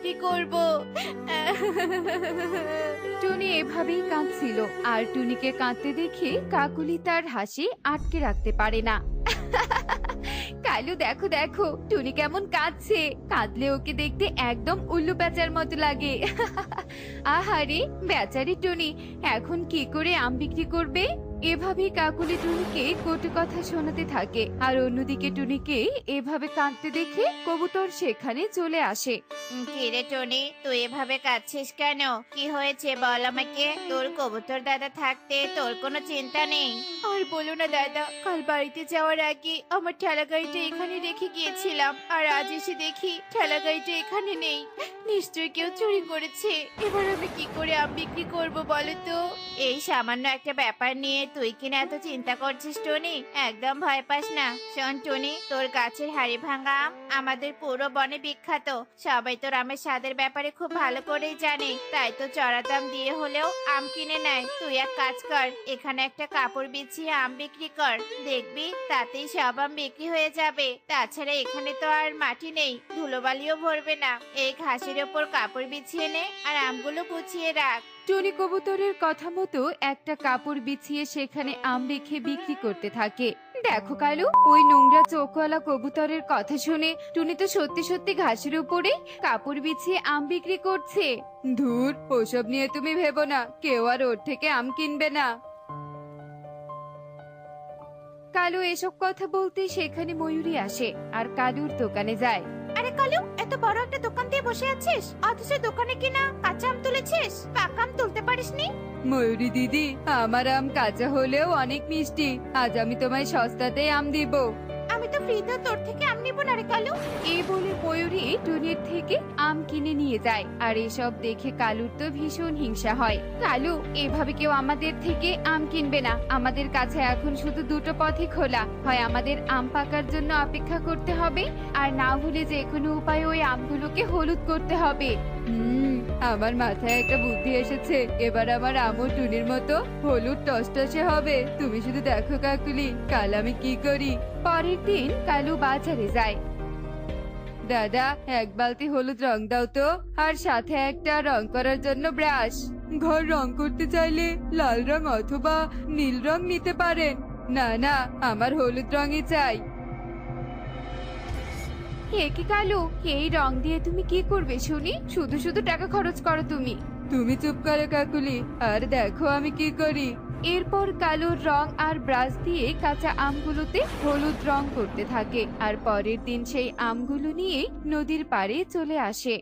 বিক্রি করব। টুনি এভাবেই কাঁদছিল, আর টুনিকে কাঁদতে দেখে কাকুলি তার হাসি আটকে রাখতে পারে না। কালু, দেখো দেখো টুনি কেমন কাঁদছে, কাঁদলে ওকে দেখতে একদম উল্লু প্যাঁচার মতো লাগে। আহারে বেচারি টুনি, এখন কি করে আম বিক্রি করবে? এভাবেই কাকুলি টুনিকে কটু কথা শোনাতে থাকে, আর অন্যদিকে টুনিকে এভাবে কাঁদতে দেখে কবুতর সেখানে চলে আসে। কি রে টনি, তুই এভাবে কাঁদছিস কেন? কি হয়েছে বল আমাকে। তোর কবুতর দাদা থাকতে তোর কোনো চিন্তা নেই। আর বলো না দাদা, কাল বাড়িতে যাওয়ার আগে আমার ঠেলা গাড়িটা এখানে রেখে গিয়েছিলাম, আর আজ এসে দেখি ঠেলা গাড়িটা এখানে নেই। নিশ্চয়ই কেউ চুরি করেছে। এবার আমি কি করে আম বিক্রি করবো বলো তো? এই সামান্য একটা ব্যাপার নিয়ে তুই কিনা এত চিন্তা করছিস টনি? একদম ভয় পাস না। শোন টনি, তোর গাছের হাড়ি ভাঙা আম আমাদের পুরো বনে বিখ্যাত। সবাই তোর আমের স্বাদের ব্যাপারে খুব ভালো করেই জানে, তাই তো চড়া দাম দিয়ে হলেও আম কিনে নেয়। তুই এক কাজ কর, এখানে একটা কাপড় বিছিয়ে আম বিক্রি কর, দেখবি তাতেই সব আম বিক্রি হয়ে যাবে। তাছাড়া এখানে তো আর মাটি নেই, ধুলোবালিও ভরবে না। এই ঘাসের ওপর কাপড় বিছিয়ে নে আর আমগুলো গুছিয়ে রাখ। টুনি কবুতরের কথা মতো একটা কাপড় বিছিয়ে সেখানে আম রেখে বিক্রি করতে থাকে। দেখো কালু, ওই নোংরা চোখওয়ালা কবুতরের কথা শুনে টুনি তো সত্যি সত্যি ঘাসের উপরে কাপড় বিছিয়ে আম বিক্রি করছে। ধুর, ওসব নিয়ে তুমি ভেবো না, কেউ আর ওর থেকে আম কিনবে না। কালু এসব কথা বলতে সেখানে ময়ূরী আসে আর কালুর দোকানে যায়। আরে কালু, এত বড় একটা দোকান দিয়ে বসে আছিস, অথচ দোকানে কিনা কাঁচা আম তুলেছিস, পাকা আম তুলতে পারিসনি? ময়ূরী দিদি, আমার আম কাঁচা হলেও অনেক মিষ্টি, আজ আমি তোমায় সস্তাতেই আম দিব। আমি তো ফ্রিতে তোর থেকে আম নিব না রে কালু। এই বলে ময়ূরী টুনির থেকে আম কিনে নিয়ে যায়, আর এসব দেখে কালুর তো ভীষণ হিংসা হয়। কালু, এভাবে কেউ আমাদের থেকে আম কিনবে না। আমাদের কাছে এখন শুধু দুটো পথই খোলা, হয় আমাদের আম পাকার জন্য অপেক্ষা করতে হবে, আর না হলে যে কোনো উপায়ে ওই আমগুলোকে হলুদ করতে হবে। আমার মাথায় একটা বুদ্ধি এসেছে, এবার আমার আমও টুনির মতো হলুদ টসটসে হবে। তুমি শুধু দেখো কাকুলি, কাল আমি কি করি। পরের দিন কালু বাজারে যায়। দাদা, এক বালতি হলুদ রং দাও তো, আর সাথে একটা রং করার জন্য ব্রাশ। ঘর রং করতে চাইলে লাল রং অথবা নীল রং নিতে পারেন। না না, আমার হলুদ রঙই চাই। হে কি কালু, এই রং দিয়ে তুমি কি করবে শুনি? শুধু শুধু টাকা খরচ করো তুমি। তুমি চুপ করো কাকুলি, আর দেখো আমি কি করি। এরপর কালুর রং আর ব্রাশ দিয়ে কাঁচা আমগুলোতে হলুদ রং করতে থাকে, আর পরের দিন সেই আমগুলো নিয়ে নদীর পাড়ে চলে আসে।